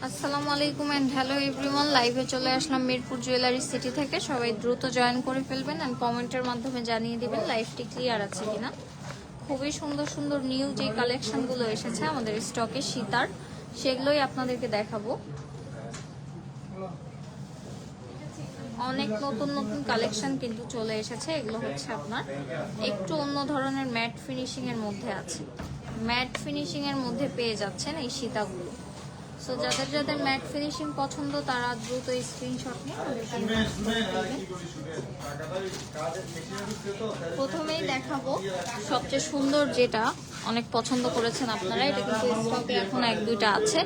আসসালামু আলাইকুম and hello everyone, লাইভে চলে আসলাম মিরপুর জুয়েলারি সিটি থেকে। সবাই দ্রুত জয়েন করে ফেলবেন এন্ড কমেন্টের মাধ্যমে জানিয়ে দিবেন লাইভটি ক্লিয়ার আছে কিনা। খুবই সুন্দর সুন্দর নিউ যে কালেকশনগুলো এসেছে আমাদের স্টকে সীতার, সেগুলোই আপনাদেরকে দেখাবো। অনেক নতুন নতুন কালেকশন কিন্তু চলে এসেছে। এগুলো হচ্ছে আপনার একটু অন্য ধরনের ম্যাট ফিনিশিং এর মধ্যে আছে, ম্যাট ফিনিশিং এর মধ্যে পেয়ে যাচ্ছেন এই সীতাগুলো। সো যাদের যাদের ম্যাট ফিনিশিং পছন্দ তারা দ্রুত স্ক্রিনশট নিয়ে প্রথমেই দেখাবো সবচেয়ে সুন্দর যেটা অনেক পছন্দ করেছেন আপনারা। এটা কিন্তু স্টকে এখন এক দুইটা আছে,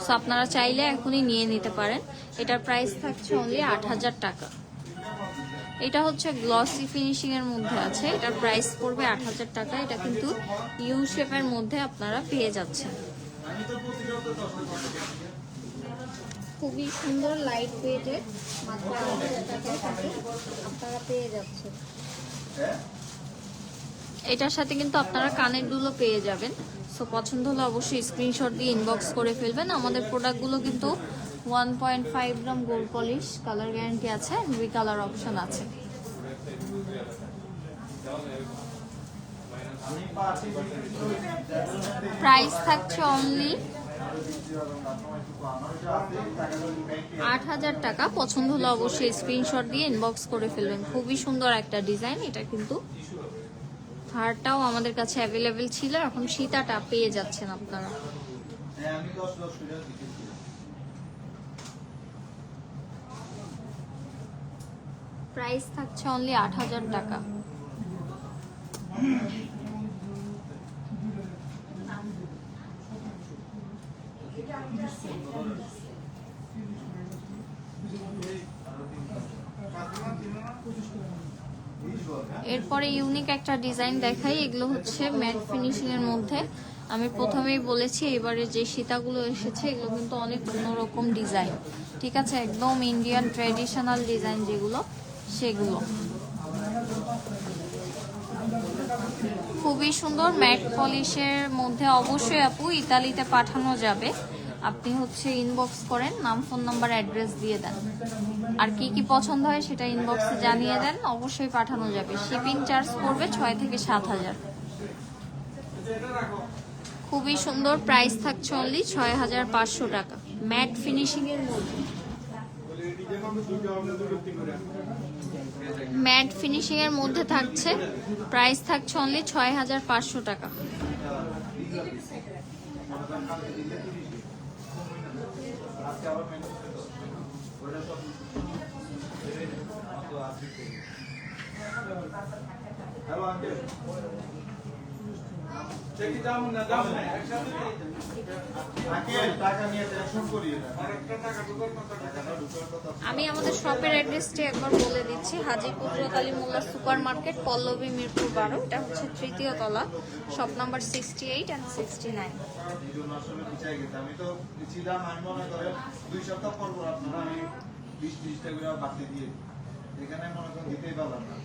সো আপনারা চাইলে এখনই নিয়ে নিতে পারেন। এটার প্রাইস থাকছে অনলি ৮,০০০ টাকা। এটা হচ্ছে গ্লসি ফিনিশিং এর মধ্যে আছে, এটার প্রাইস পড়বে ৮,০০০ টাকা। এটা কিন্তু ইউ শেপের মধ্যে আপনারা পেয়ে যাচ্ছেন। খুবই সুন্দর লাইট ওয়েটের, মাত্র ৮,০০০ টাকার সাথে আপনারা পেয়ে যাচ্ছেন। এটার সাথে কিন্তু আপনারা কানের দুলও পেয়ে যাবেন। সো পছন্দ হলে অবশ্যই স্ক্রিনশট দিয়ে ইনবক্স করে ফেলবেন। আমাদের প্রোডাক্টগুলো কিন্তু 1.5 গ্রাম গোল্ড পলিশ, কালার গ্যারান্টি আছে, রিকালার অপশন আছে। প্রাইস থাকছে অনলি ৮,০০০ টাকা। পছন্দ হলে অবশ্যই স্ক্রিনশট দিয়ে ইনবক্স করে ফেলবেন। খুবই সুন্দর একটা ডিজাইন। এটা কিন্তু হারটাও আমাদের কাছে অ্যাভেলেবেল ছিল, এখন সীতাটা পেয়ে যাচ্ছেন আপনারা। প্রাইস থাকছে অনলি ৮,০০০ টাকা। এরপরে ইউনিক একটা ডিজাইন দেখাই। এগুলো হচ্ছে ম্যাট ফিনিশিং এর মধ্যে। আমি প্রথমেই বলেছি এবারে যে সীতাগুলো এসেছে এগুলো কিন্তু অনেক অন্যরকম ডিজাইন, ঠিক আছে, একদম ইন্ডিয়ান ট্র্যাডিশনাল ডিজাইন যেগুলো সেগুলো। খুবই সুন্দর ম্যাট পলিশের মধ্যে। অবশ্যই আপু ইতালিতে পাঠানো যাবে, আপনি হচ্ছে ইনবক্স করেন, নাম ফোন নাম্বার অ্যাড্রেস দিয়ে দেন, আর কি কি পছন্দ হয় সেটা ইনবক্সে জানিয়ে দেন, অবশ্যই পাঠানো যাবে। শিপিং চার্জ পড়বে ৬ থেকে ৭,০০০। খুবই সুন্দর, প্রাইস থাকছে অনলি ৬,৫০০ টাকা। ম্যাট ফিনিশিং এর মধ্যে, ম্যাট ফিনিশিং এর মধ্যে থাকছে, প্রাইস থাকছে অনলি ৬,৫০০ টাকা। আমি আমাদের শপের অ্যাড্রেসটি একবার বলে দিচ্ছি। Hajipur Ali Molla super market, Pallavi, Mirpur 12। এটা হচ্ছে ৩য় তলা, শপ নাম্বার 68 and 69। আমি তো ছিলাম, আমি মনে করেন 2 সপ্তাহ পর আপনারা আমি 20-20টা করে বাকি দিয়ে এখানে মনে করেন দিতেই পারলাম না।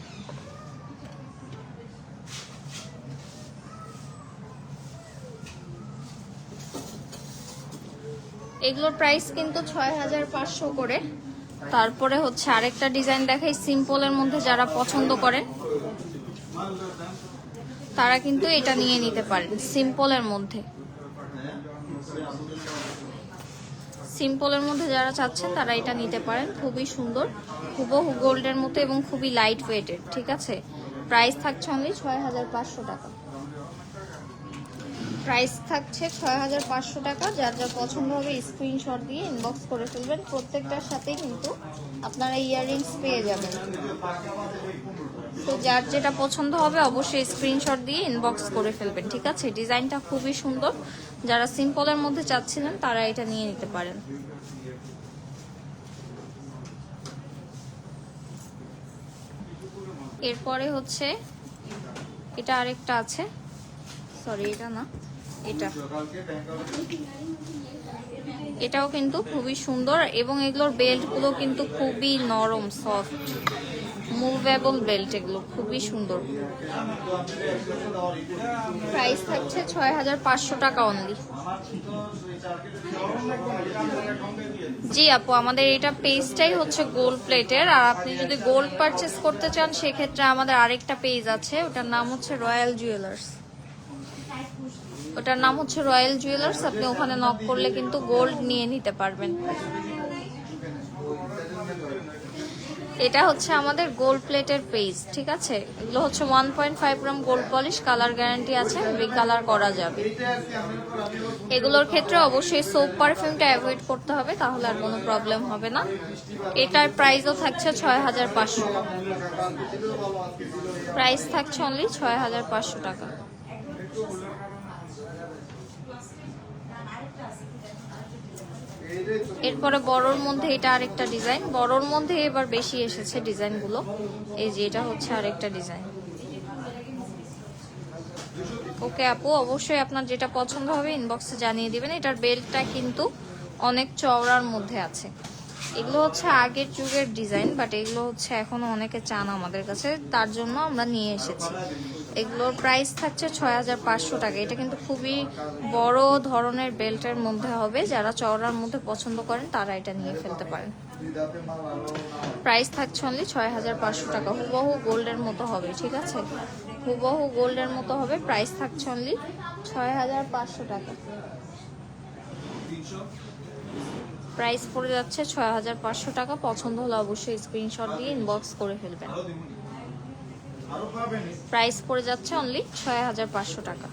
এগুলোর প্রাইস কিন্তু ৬,৫০০ করে। তারপরে হচ্ছে আরেকটা ডিজাইন দেখাই, সিম্পলের মধ্যে যারা পছন্দ করেন তারা কিন্তু এটা নিয়ে নিতে পারেন। সিম্পলের মধ্যে যারা চাচ্ছেন তারা এটা নিতে পারেন। খুবই সুন্দর, হুবহু গোল্ডের মতো এবং খুবই লাইট ওয়েটের। ঠিক আছে, প্রাইস থাকছে অনলি 6500 টাকা। প্রাইস থাকছে 6500 টাকা। যার যা পছন্দ হবে স্ক্রিনশট দিয়ে ইনবক্স করে ফেলবেন। প্রত্যেকটার সাথেই কিন্তু আপনারা ইয়াররিংস পেয়ে যাবেন। তো যার যেটা পছন্দ হবে অবশ্যই স্ক্রিনশট দিয়ে ইনবক্স করে ফেলবেন। ঠিক আছে, ডিজাইনটা খুবই সুন্দর। যারা সিম্পলের মধ্যে চাচ্ছিলেন তারা এটা নিয়ে নিতে পারেন। এরপরে হচ্ছে এটা আরেকটা আছে, সরি এটা না, এটাও কিন্তু খুবই সুন্দর এবং এগুলোর বেল্ট গুলো কিন্তু খুবই নরম, সফট, মুভেবল বেল্ট। এগুলো খুবই সুন্দর। প্রাইস থাকছে 6500 টাকা অনলি। জি আপু, আমাদের এটা পেজটাই হচ্ছে গোল্ড প্লেটের। আর আপনি যদি গোল্ড পারচেস করতে চান সেক্ষেত্রে আমাদের আরেকটা পেজ আছে, ওটার নাম হচ্ছে রয়্যাল জুয়েলার্স। আপনি ওখানে নক করলে কিন্তু গোল্ড নিয়ে নিতে পারবেন। এটা হচ্ছে আমাদের গোল্ড প্লেটের পেজ। ঠিক আছে, এগুলো হচ্ছে 1.5 গ্রাম গোল্ড পলিশ, কালার গ্যারান্টি আছে, রিকালার করা যাবে। এগুলোর ক্ষেত্রে অবশ্যই সোপ পারফিউমটা অ্যাভয়েড করতে হবে, তাহলে আর কোনো প্রবলেম হবে না। এটার প্রাইসও থাকছে 6500 টাকা। প্রাইস থাকছে অনলি 6500 টাকা। এরপরে বড়র মধ্যে এটা আরেকটা ডিজাইন। বড়র মধ্যে এবার বেশি এসেছে ডিজাইনগুলো। এই যে এটা হচ্ছে আরেকটা ডিজাইন। ওকে আপু, অবশ্যই আপনার যেটা পছন্দ হবে ইনবক্সে জানিয়ে দিবেন। এটার বেল্টটা কিন্তু অনেক চওড়ার মধ্যে আছে। এগুলো হচ্ছে আগের যুগের ডিজাইন, বাট এগুলো হচ্ছে এখনো অনেকে চান আমাদের কাছে, তার জন্য আমরা নিয়ে এসেছি। এগুলোর প্রাইস থাকছে 6500 টাকা। এটা কিন্তু খুবই বড় ধরনের বেল্টের মধ্যে হবে। যারা চওড়ার মধ্যে পছন্দ করেন তারা এটা নিয়ে ফেলতে পারেন। প্রাইস থাকছে অনলি 6500 টাকা। হুবহু গোল্ডের মতো হবে। ঠিক আছে, হুবহু গোল্ডের মতো হবে। প্রাইস থাকছে অনলি 6500 টাকা। প্রাইস পড়ে যাচ্ছে 6500 টাকা। পছন্দ হলে অবশ্যই স্ক্রিনশট দিয়ে ইনবক্স করে ফেলবেন। প্রাইস পড়ে যাচ্ছে অনলি 6500 টাকা।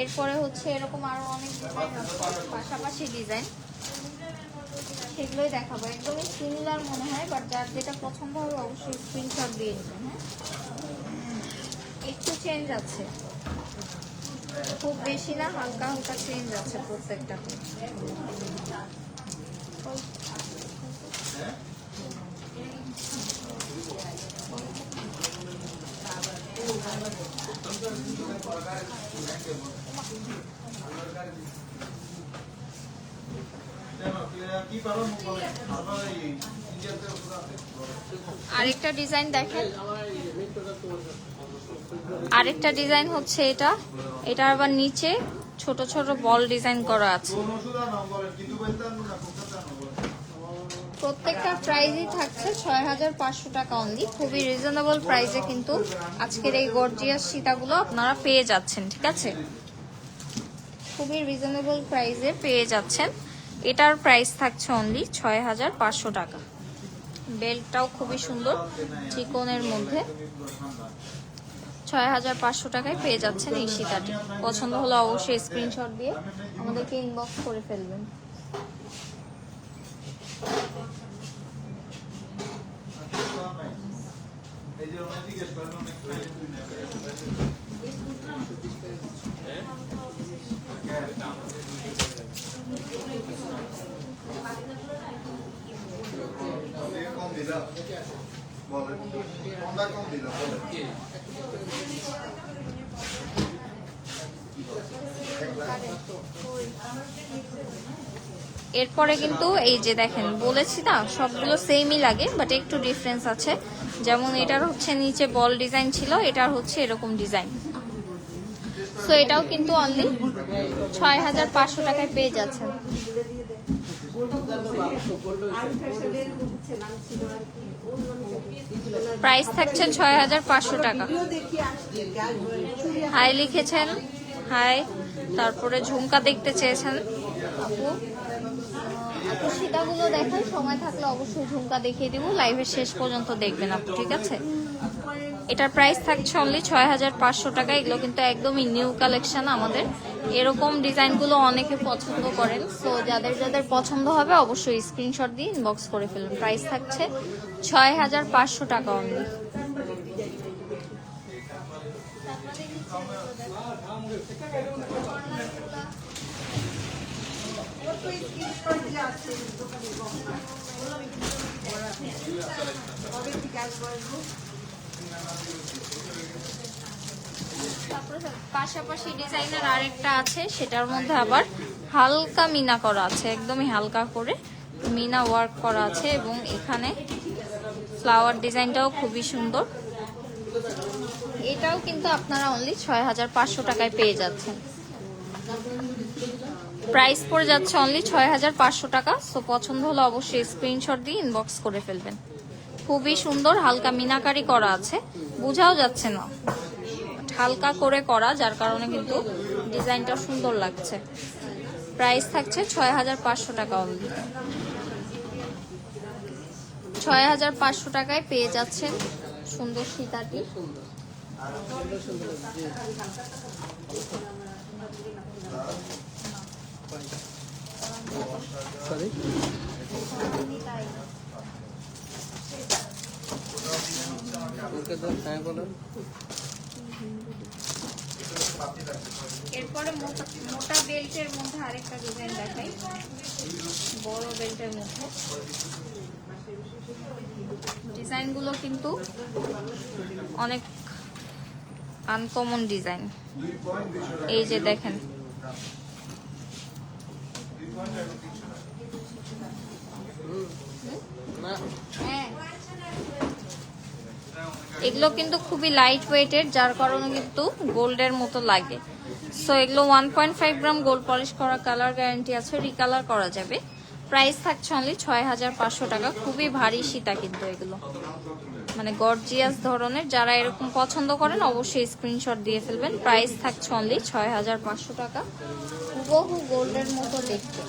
এরপরে হচ্ছে এরকম আরো অনেক ডিজাইন আছে, পাশাপাশি ডিজাইন, সেগুলোই দেখাবো। একদমই সিমিলার মনে হয়, বাট যার যেটা পছন্দ হবে অবশ্যই স্ক্রিনশট দিয়ে নেবেন। হ্যাঁ, একটু চেঞ্জ আছে, খুব বেশি না, হালকা হালকা চেঞ্জ আছে প্রত্যেকটাতে। আরেকটা ডিজাইন দেখেন, আরেকটা ডিজাইন হচ্ছে এটা। এটা আবার নিচে ছোট ছোট বল ডিজাইন করা আছে। প্রত্যেকটা প্রাইসই থাকছে 6500 টাকা অনলি। খুবই রিজনেবল প্রাইসে কিন্তু আজকের এই গর্জিয়াস সীতাগুলো আপনারা পেয়ে যাচ্ছেন। ঠিক আছে, খুবই রিজনেবল প্রাইসে পেয়ে যাচ্ছেন। এটার প্রাইস থাকছে অনলি 6500 টাকা। বেল্টটাও খুবই সুন্দর, চিকনের মধ্যে। 6500 টাকায় পেয়ে যাচ্ছেন এই সীতাটি। পছন্দ হলে অবশ্যই স্ক্রিনশট দিয়ে আমাদেরকে ইনবক্স করে ফেলবেন। এরপরে কিন্তু এই যে দেখেন, বলেছি না সবগুলো সেমই লাগে, বাট একটু ডিফারেন্স আছে। যেমন এটার হচ্ছে নিচে বল ডিজাইন ছিল, এটার হচ্ছে এরকম ডিজাইন। সো এটাও কিন্তু অনলি 6500 টাকায় পেয়ে যাচ্ছেন। প্রাইস থাকছে 6500 টাকা। হাই লিখেছেন, হাই। তারপরে ঝুমকা দেখতে চেয়েছেন আপু। আপু সীতাগুলো দেখাই, সময় থাকলে অবশ্যই ঝুমকা দেখিয়ে দিব, লাইভের শেষ পর্যন্ত দেখবেন আপু, ঠিক আছে? এটার প্রাইস থাকছে অনলি 6500 টাকা। এগুলো কিন্তু একদমই নিউ কালেকশন আমাদের। এরকম ডিজাইনগুলো অনেকে পছন্দ করেন, সো যাদের যাদের পছন্দ হবে অবশ্যই স্ক্রিনশট দিয়ে ইনবক্স করে ফেলুন। প্রাইস থাকছে 6500 টাকা অনলি। পাশাপাশি ডিজাইনের আরেকটা আছে, সেটার মধ্যে আবার হালকা মিনা করা আছে, একদমই হালকা করে মিনা ওয়ার্ক করা আছে, এবং এখানে ফ্লাওয়ার ডিজাইনটাও খুবই সুন্দর। এটাও কিন্তু আপনারা অনলি 6500 টাকায় পেয়ে যাচ্ছেন। প্রাইস পড়ে যাচ্ছে অনলি 6500 টাকা। সো পছন্দ হলে অবশ্যই স্ক্রিনশট দিয়ে ইনবক্স করে ফেলবেন। খুবই সুন্দর, হালকা মিনাকারি করা আছে, বোঝাও যাচ্ছে না, হালকা করে করা, যার কারণে কিন্তু ডিজাইনটা সুন্দর লাগছে। প্রাইস থাকছে 6500 টাকা অনলি। 6500 টাকায় পেয়ে যাচ্ছেন সুন্দর সীতাটি। এরপরে মোটা বেল্টের মধ্যে আরেকটা ডিজাইন দেখাই, বড় বেল্টের মধ্যে। ডিজাইনগুলো কিন্তু অনেক আনকমন ডিজাইন। এই যে দেখেন, এগুলো কিন্তু খুবই লাইট ওয়েটের, যার কারণে কিন্তু গোল্ডের মতো লাগে। সো এগুলো 1.5 গ্রাম গোল্ড পলিশ করা, কালার গ্যারান্টি আছে, রিকালার করা যাবে। প্রাইস থাকছে অনলি 6500 টাকা। খুবই ভারী সীতা কিন্তু এগুলো, মানে গর্জিয়াস ধরনের। যারা এরকম পছন্দ করেন অবশ্যই স্ক্রিনশট দিয়ে ফেলবেন। প্রাইস থাকছে অনলি 6500 টাকা। হুবহু গোল্ডের মতো দেখতে।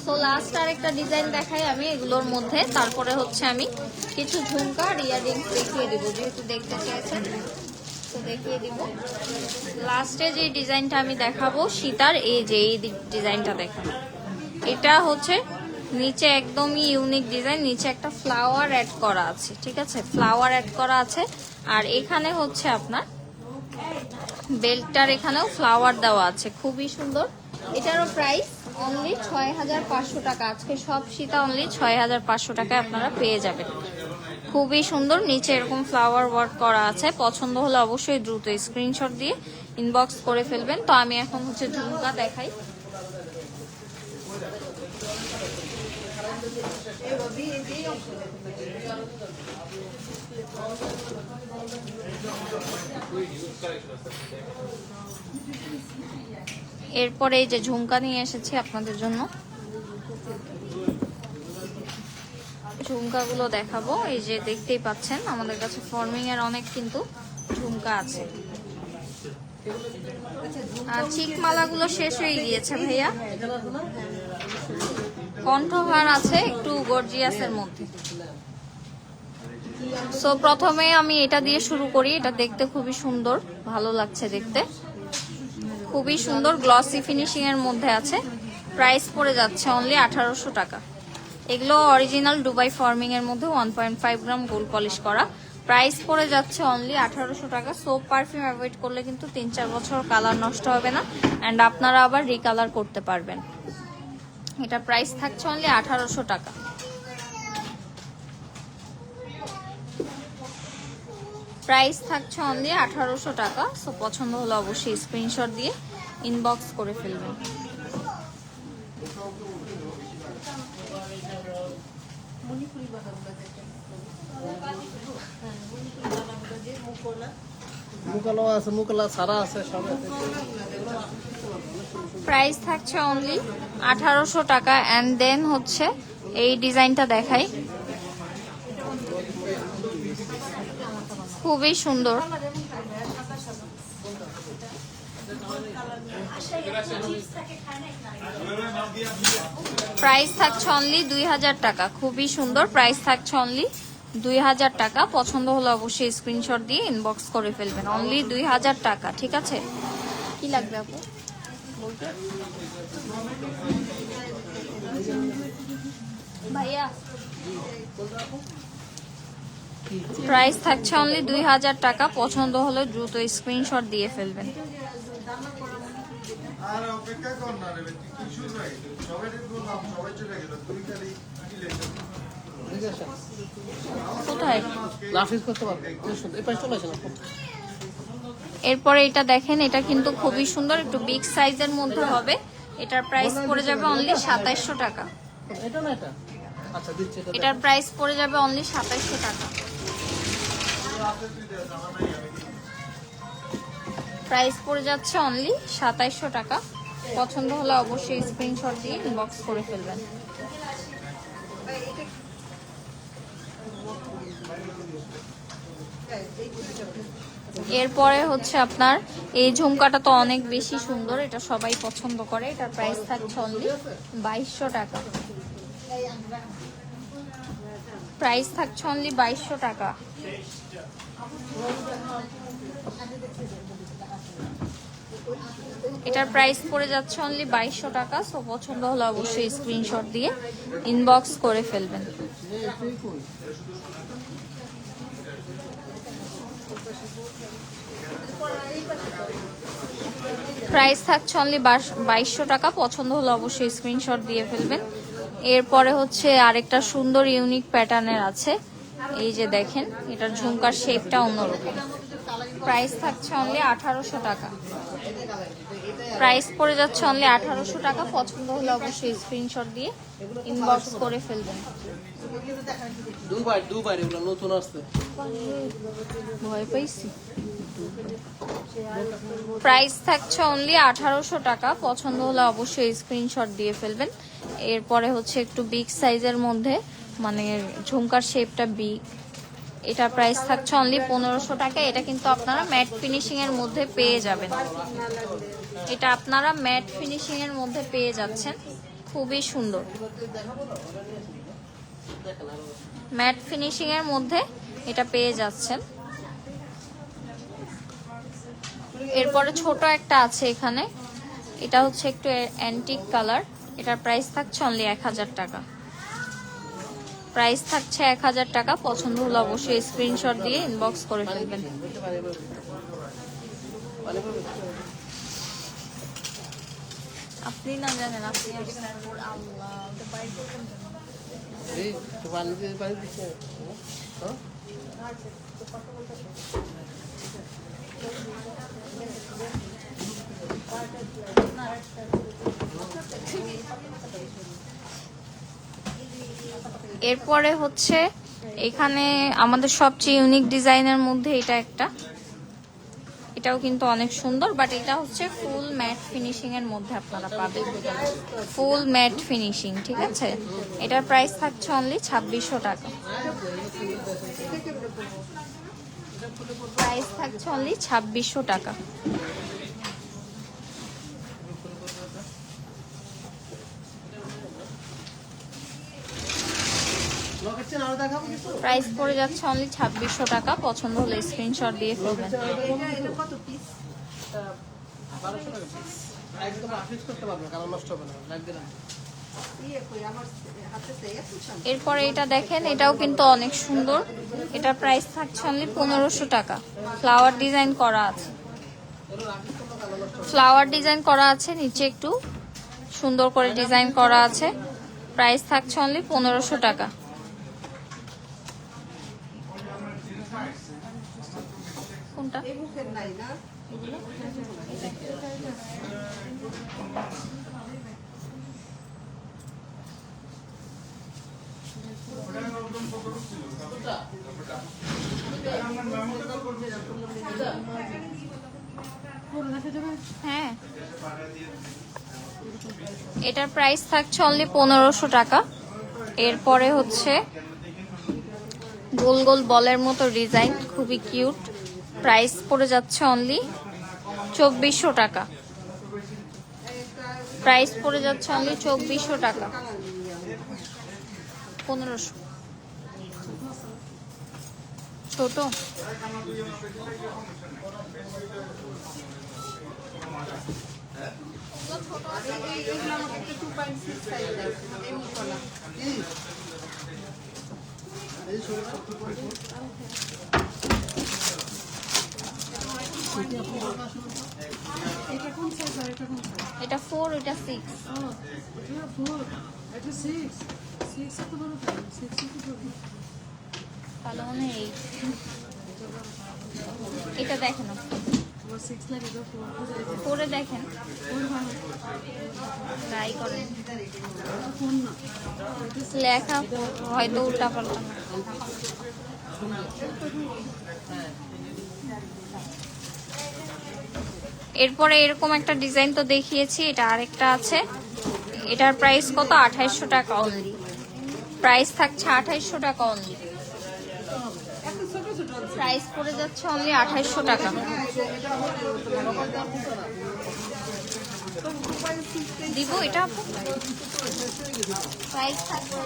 তো লাস্ট আরেকটা ডিজাইন দেখাই আমি এগুলোর মধ্যে, তারপরে হচ্ছে আমি কিছু ঝুমকা আর ইয়াররিংস দেখিয়ে দিব, যেহেতু দেখতে চেয়েছেন তো দেখিয়ে দিব। লাস্টে যে ডিজাইনটা আমি দেখাবো সীতার, এই যে এই ডিজাইনটা দেখাবো, এটা হচ্ছে নিচে একদমই ইউনিক ডিজাইন। নিচে একটা ফ্লাওয়ার অ্যাড করা আছে, ঠিক আছে, ফ্লাওয়ার অ্যাড করা আছে। আর এখানে হচ্ছে আপনার বেল্টটার এখানেও ফ্লাওয়ার দেওয়া আছে, খুবই সুন্দর। এটারও প্রাইস অনলি 6500 টাকা। আজকে সব সীতা অনলি 6500 টাকায় আপনারা পেয়ে যাবেন। খুবই সুন্দর, নিচে এরকম ফ্লাওয়ার ওয়ার্ক করা আছে। পছন্দ হলে অবশ্যই দ্রুত স্ক্রিনশট দিয়ে ইনবক্স করে ফেলবেন। তো আমি এখন হচ্ছে ঝুমকা দেখাই। এরপরে এই যে ঝুমকা নিয়ে এসেছি আপনাদের জন্য, ঝুমকাগুলো দেখাবো। এই যে দেখতেই পাচ্ছেন আমাদের কাছে ফর্মিং এর অনেক কিন্তু ঝুমকা আছে। আর চিকমালাগুলো শেষ হয়ে গিয়েছে ভাইয়া, কণ্ঠহার আছে একটু গর্জিয়াসের মধ্যে। সো প্রথমে আমি এটা দিয়ে শুরু করি। এটা দেখতে খুবই সুন্দর, ভালো লাগছে দেখতে, খুবই সুন্দর গ্লসি ফিনিশিং এর মধ্যে আছে। প্রাইস পড়ে যাচ্ছে অনলি 1800 টাকা। এগুলো অরিজিনাল দুবাই ফর্মিং এর মধ্যে 1.5 গ্রাম গোল্ড পলিশ করা। প্রাইস পড়ে যাচ্ছে অনলি 1800 টাকা। সোপ পারফিউম অ্যাভয়েড করলে কিন্তু 3-4 বছর কালার নষ্ট হবে না, অ্যান্ড আপনারা আবার রিকালার করতে পারবেন। এটা প্রাইস থাকছে অনলি 1800 টাকা। প্রাইস থাকছে অনলি 1800 টাকা। সো পছন্দ হলে অবশ্যই স্ক্রিনশট দিয়ে ইনবক্স করে ফেলবেন। মুকালো আছে, মুকালা ছাড়া আছে, সব আছে। প্রাইস থাকছে অনলি 1800 টাকা। অ্যান্ড দেন হচ্ছে এই ডিজাইনটা দেখাই, খুবই সুন্দর। প্রাইস থাকছে অনলি 2000 টাকা, খুবই সুন্দর। প্রাইস থাকছে অনলি 2000 টাকা। পছন্দ হলে অবশ্যই স্ক্রিনশট দিয়ে ইনবক্স করে ফেলবেন। অনলি 2000 টাকা, ঠিক আছে? কি লাগবে আপু বলতে? ভাইয়া প্রাইস থাকছে অনলি 2000 টাকা। পছন্দ হলে দ্রুত স্ক্রিনশট দিয়ে ফেলবেন। আর অপেক্ষা কর না রে, কি শুরু হয়ে গেল, সবাই বললাম, সবাই চলে গেল, তুই খালি কি লেখছিস? কোথায় নাফিস করতে পারবে, এই পাশে চলে আসেন আপু। এরপরে এটা দেখেন, এটা কিন্তু খুবই সুন্দর, একটু বিগ সাইজের মধ্যে হবে। এটার প্রাইস পড়ে যাবে অনলি 2700 টাকা। এটা না এটা, আচ্ছা দিচ্ছি এটা। এটার প্রাইস পড়ে যাবে অনলি 2700 টাকা। প্রাইস পড়ে যাচ্ছে অনলি 2700 টাকা। পছন্দ হলে অবশ্যই স্ক্রিনশট দিয়ে ইনবক্স করে ফেলবেন। এরপরে হচ্ছে আপনার এই ঝুমকাটা তো অনেক বেশি সুন্দর, এটা সবাই পছন্দ করে। এটার প্রাইস থাকছে অনলি 2200 টাকা। প্রাইস থাকছে অনলি 2200 টাকা। এটার প্রাইস পড়ে যাচ্ছে অনলি 2200 টাকা। সো পছন্দ হলে অবশ্যই স্ক্রিনশট দিয়ে ইনবক্স করে ফেলবেন। প্রাইস থাকছে অনলি 2200 টাকা। পছন্দ হলে অবশ্যই স্ক্রিনশট দিয়ে ফেলবেন। এরপরে হচ্ছে আরেকটা সুন্দর ইউনিক প্যাটার্নের আছে, এই যে দেখেন, এটার ঝুমকার শেপটা অন্যরকম। প্রাইস থাকছে অনলি 1800 টাকা। প্রাইস পড়ে যাচ্ছে অনলি 1800 টাকা। পছন্দ হলে অবশ্যই স্ক্রিনশট দিয়ে ইনবক্স করে ফেলবেন। দুবার এগুলো নতুন আসছে, ভয় পাইছি। প্রাইস থাকছে অনলি 1800 টাকা। পছন্দ হলে অবশ্যই স্ক্রিনশট দিয়ে ফেলবেন। এরপরে হচ্ছে একটু বিগ সাইজের মধ্যে, মানে ঝুমকার শেপটা বিগ। এটা প্রাইস থাকছে অনলি 1500 টাকা। এটা কিন্তু আপনারা ম্যাট ফিনিশিং এর মধ্যে পেয়ে যাবেন। এটা আপনারা ম্যাট ফিনিশিং এর মধ্যে পেয়ে যাচ্ছেন, খুবই সুন্দর। ম্যাট ফিনিশিং এর মধ্যে এটা পেয়ে যাচ্ছেন। এরপরে ছোট একটা আছে এখানে, এটা হচ্ছে একটু অ্যান্টিক কালার। এটার প্রাইস থাকছে অনলি 1000 টাকা। প্রাইস থাকছে 1000 টাকা। পছন্দ হলে অবশ্যই স্ক্রিনশট দিয়ে ইনবক্স করে ফেলবেন। আপনি না জানেন, আপনি আল্লাহ এই তো পানি দিচ্ছে, হ্যাঁ এরপরে হচ্ছে এখানে আমাদের সবচেয়ে ইউনিক ডিজাইনের মধ্যে এটা একটা, এটাও কিন্তু অনেক সুন্দর, বাট এটা হচ্ছে ফুল ম্যাট ফিনিশিং এর মধ্যে আপনারা পাবেন। ফুল ম্যাট ফিনিশিং, ঠিক আছে? এটার প্রাইস থাকছে অনলি 2600 টাকা। প্রাইস থাকছে অনলি 2600 টাকা। প্রাইস পড়ে যাচ্ছে অনলি 2600 টাকা। পছন্দ হলে স্ক্রিনশট দিয়ে ফেলবেন। এরপরে এটা দেখেন, এটাও কিন্তু অনেক সুন্দর। এটার প্রাইস থাকছে অনলি 1500 টাকা। ফ্লাওয়ার ডিজাইন করা আছে, ফ্লাওয়ার ডিজাইন করা আছে, নিচে একটু সুন্দর করে ডিজাইন করা আছে। প্রাইস থাকছে অনলি 1500 টাকা। কোনটা? হ্যাঁ, এটার প্রাইস থাকছে অনলি 1500 টাকা। এরপরে হচ্ছে গোল গোল বলের মতো ডিজাইন, খুবই কিউট। প্রাইস পড়ে যাচ্ছে অনলি 2400 টাকা। প্রাইস পড়ে যাচ্ছে অনলি 2400 টাকা। 1500 ছোট। এটা 4, এটা 6। তাহলে মনে হয় 8। এটা দেখেন, পরে দেখেন, ট্রাই করেন। লেখা হয়তো উল্টা পাল্টা। এরপরে এরকম একটা ডিজাইন তো দেখিয়েছি, এটা আরেকটা আছে। এটার প্রাইস কত? 2800 টাকা অনলি। প্রাইস থাকছে 2800 টাকা অনলি। প্রাইস পড়ে যাচ্ছে অনলি 2800 টাকা। দিব এটা প্রাইস থাকবে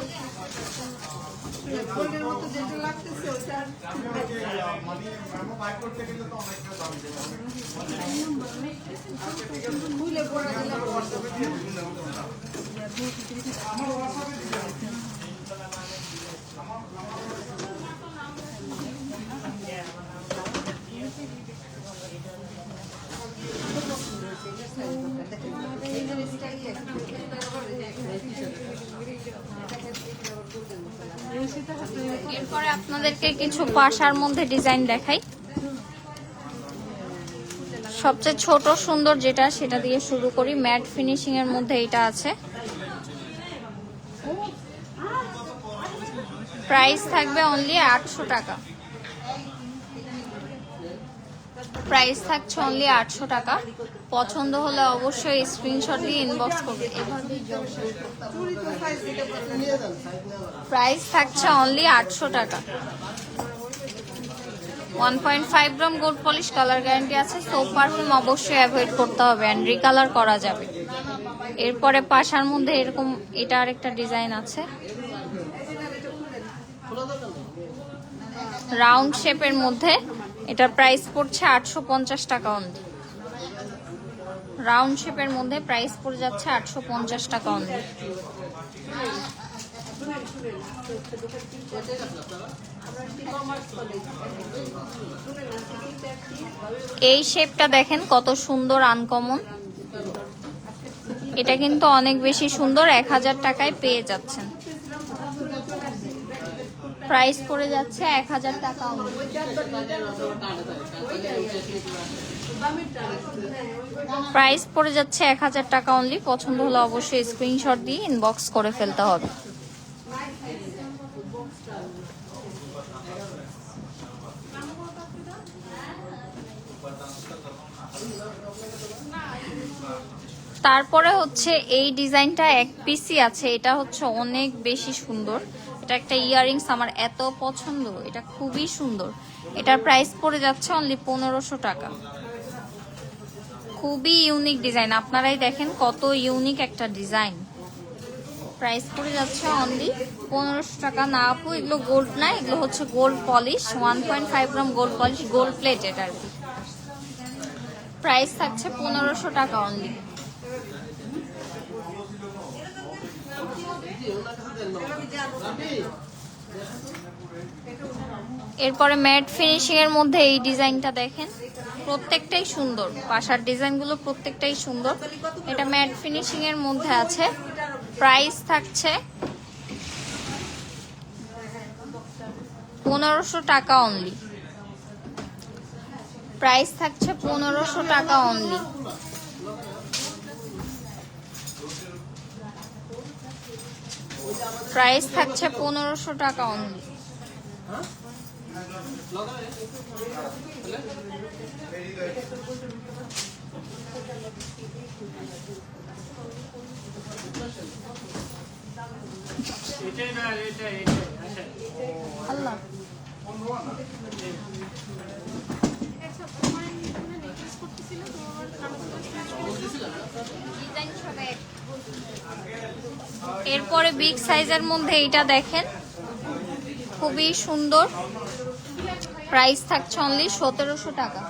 এরপরে আপনাদেরকে কিছু পাশার মধ্যে ডিজাইন দেখাই। সবচেয়ে ছোট সুন্দর যেটা, সেটা দিয়ে শুরু করি। ম্যাট ফিনিশিং এর মধ্যে এটা আছে। প্রাইস থাকবে অনলি 800 টাকা। প্রাইস থাকছে অনলি 800 টাকা। পছন্দ হলে অবশ্যই স্ক্রিনশট দিয়ে ইনবক্স করবে। প্রাইস থাকছে অনলি 800 টাকা। 1.5 গ্রাম গোল্ড পলিশ, কালার গ্যারান্টি আছে। সোপ পারফিউম অবশ্যই অ্যাভয়েড করতে হবে, এন্ড রিকালার করা যাবে। এরপরে পাশার মধ্যে এরকম এটা আরেকটা ডিজাইন আছে, রাউন্ড শেপের মধ্যে। এটার প্রাইস পড়ছে 850 টাকা অনলি। রাউন্ড শেপের মধ্যে প্রাইস পড়ে যাচ্ছে 850 টাকা অনলি। এই শেপটা দেখেন কত সুন্দর, আনকমন। এটা কিন্তু অনেক বেশি সুন্দর। 1000 টাকায় পেয়ে যাচ্ছেন। প্রাইস পড়ে যাচ্ছে 1000 টাকা অনলি। প্রাইস পড়ে যাচ্ছে 1000 টাকা অনলি। পছন্দ হলে অবশ্যই স্ক্রিনশট দিয়ে ইনবক্স করে ফেলতে হবে। তারপরে হচ্ছে এই ডিজাইনটা এক পিসি আছে। এটা হচ্ছে অনেক বেশি সুন্দর। এটা একটা ইয়াররিংস, আমার এত পছন্দ, এটা খুবই সুন্দর। এটার প্রাইস পড়ে যাচ্ছে অনলি 1500 টাকা। খুবই ইউনিক ডিজাইন, আপনারাই দেখেন কত ইউনিক একটা ডিজাইন। প্রাইস পড়ে যাচ্ছে অনলি 1500 টাকা। না আপু, এগুলো গোল্ড না, এগুলো হচ্ছে গোল্ড পলিশ। 1.5 গ্রাম গোল্ড পলিশ, গোল্ড প্লেট এটার। প্রাইস থাকছে 1500 টাকা অনলি। এরপরে ম্যাট ফিনিশিং এর মধ্যে এই ডিজাইনটা দেখেন, প্রত্যেকটাই সুন্দর। পাশার ডিজাইনগুলো প্রত্যেকটাই সুন্দর। এটা ম্যাট ফিনিশিং এর মধ্যে আছে। প্রাইস থাকছে 1500 টাকা অনলি। প্রাইস থাকছে 1500 টাকা অনলি। প্রাইস থাকছে 1500 টাকা অনলি। আল্লাহ এরপরে বিগ সাইজের মধ্যে এইটা দেখেন, খুবই সুন্দর। প্রাইস থাকছে অনলি 1700 টাকা।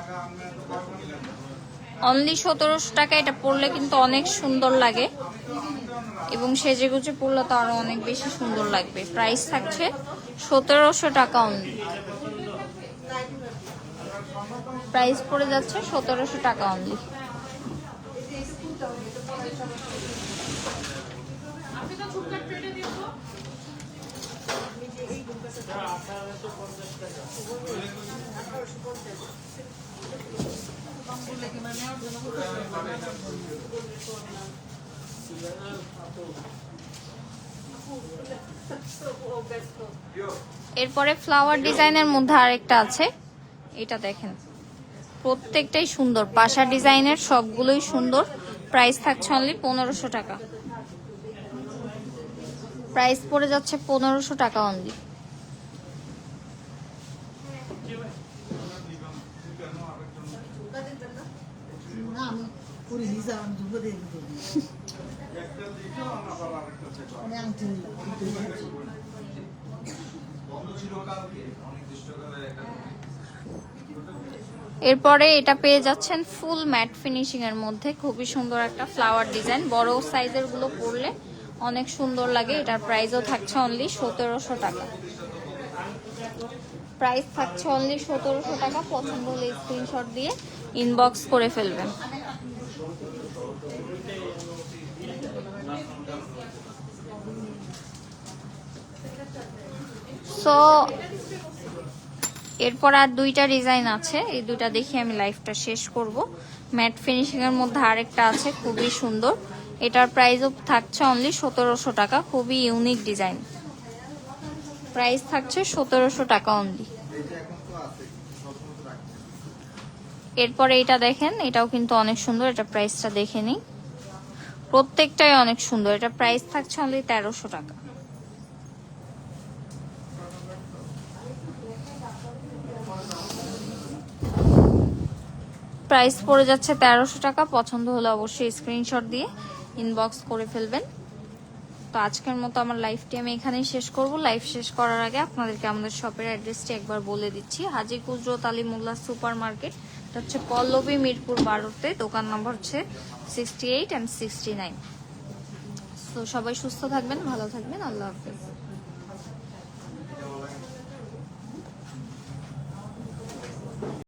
অনলি 1700 টাকা। এটা পরলে কিন্তু অনেক সুন্দর লাগে এবং সেজে গুজে পরলে তো আরো অনেক বেশি সুন্দর লাগবে। প্রাইস থাকছে 1700 টাকা অনলি। প্রাইস পড়ে যাচ্ছে 1700 টাকা অনলি। এরপরে ফ্লাওয়ার ডিজাইনের মধ্যে আরেকটা আছে, এটা দেখেন, প্রত্যেকটাই সুন্দর। পাশা ডিজাইনের সবগুলোই সুন্দর। প্রাইস থাকছে অনলি 1500 টাকা। প্রাইস পড়ে যাচ্ছে 1500 টাকা অনলি। এরপরে এটা পেয়ে যাচ্ছেন ফুল ম্যাট ফিনিশিং এর মধ্যে, খুবই সুন্দর একটা ফ্লাওয়ার ডিজাইন। বড় সাইজের গুলো পরলে অনেক সুন্দর লাগে। এটার প্রাইসও থাকছে অনলি 1700 টাকা। প্রাইস থাকছে অনলি 1700 টাকা। পছন্দ হলে স্ক্রিনশট দিয়ে ইনবক্স করে ফেলবেন। সো এরপর আর দুইটা ডিজাইন আছে, এই দুইটা দেখে আমি লাইভটা শেষ করব। ম্যাট ফিনিশিং এর মধ্যে আরেকটা আছে, খুবই সুন্দর। এটার প্রাইসও থাকছে অনলি 1700 টাকা। খুবই ইউনিক ডিজাইন। প্রাইস থাকছে 1700 টাকা অনলি। এরপরে এটা দেখেন, এটাও কিন্তু অনেক সুন্দর। এটা প্রাইসটা দেখে নিই। প্রত্যেকটাই অনেক সুন্দর। এটা প্রাইস থাকছে অনলি 1300 টাকা। প্রাইস পড়ে যাচ্ছে 1300 টাকা। পছন্দ হলে অবশ্যই স্ক্রিনশট দিয়ে ইনবক্স করে ফেলবেন। তো আজকের মতো আমার লাইভটি আমি এখানেই শেষ করব। লাইভ শেষ করার আগে আপনাদেরকে আমাদের শপের অ্যাড্রেসটি একবার বলে দিচ্ছি। হাজী কুদরত আলী মোল্লা সুপার মার্কেট, এটা হচ্ছে পল্লবী মিরপুর 12-তে। দোকান নম্বর হচ্ছে 68 and 69। তো সবাই সুস্থ থাকবেন, ভালো থাকবেন। আল্লাহ হাফেজ।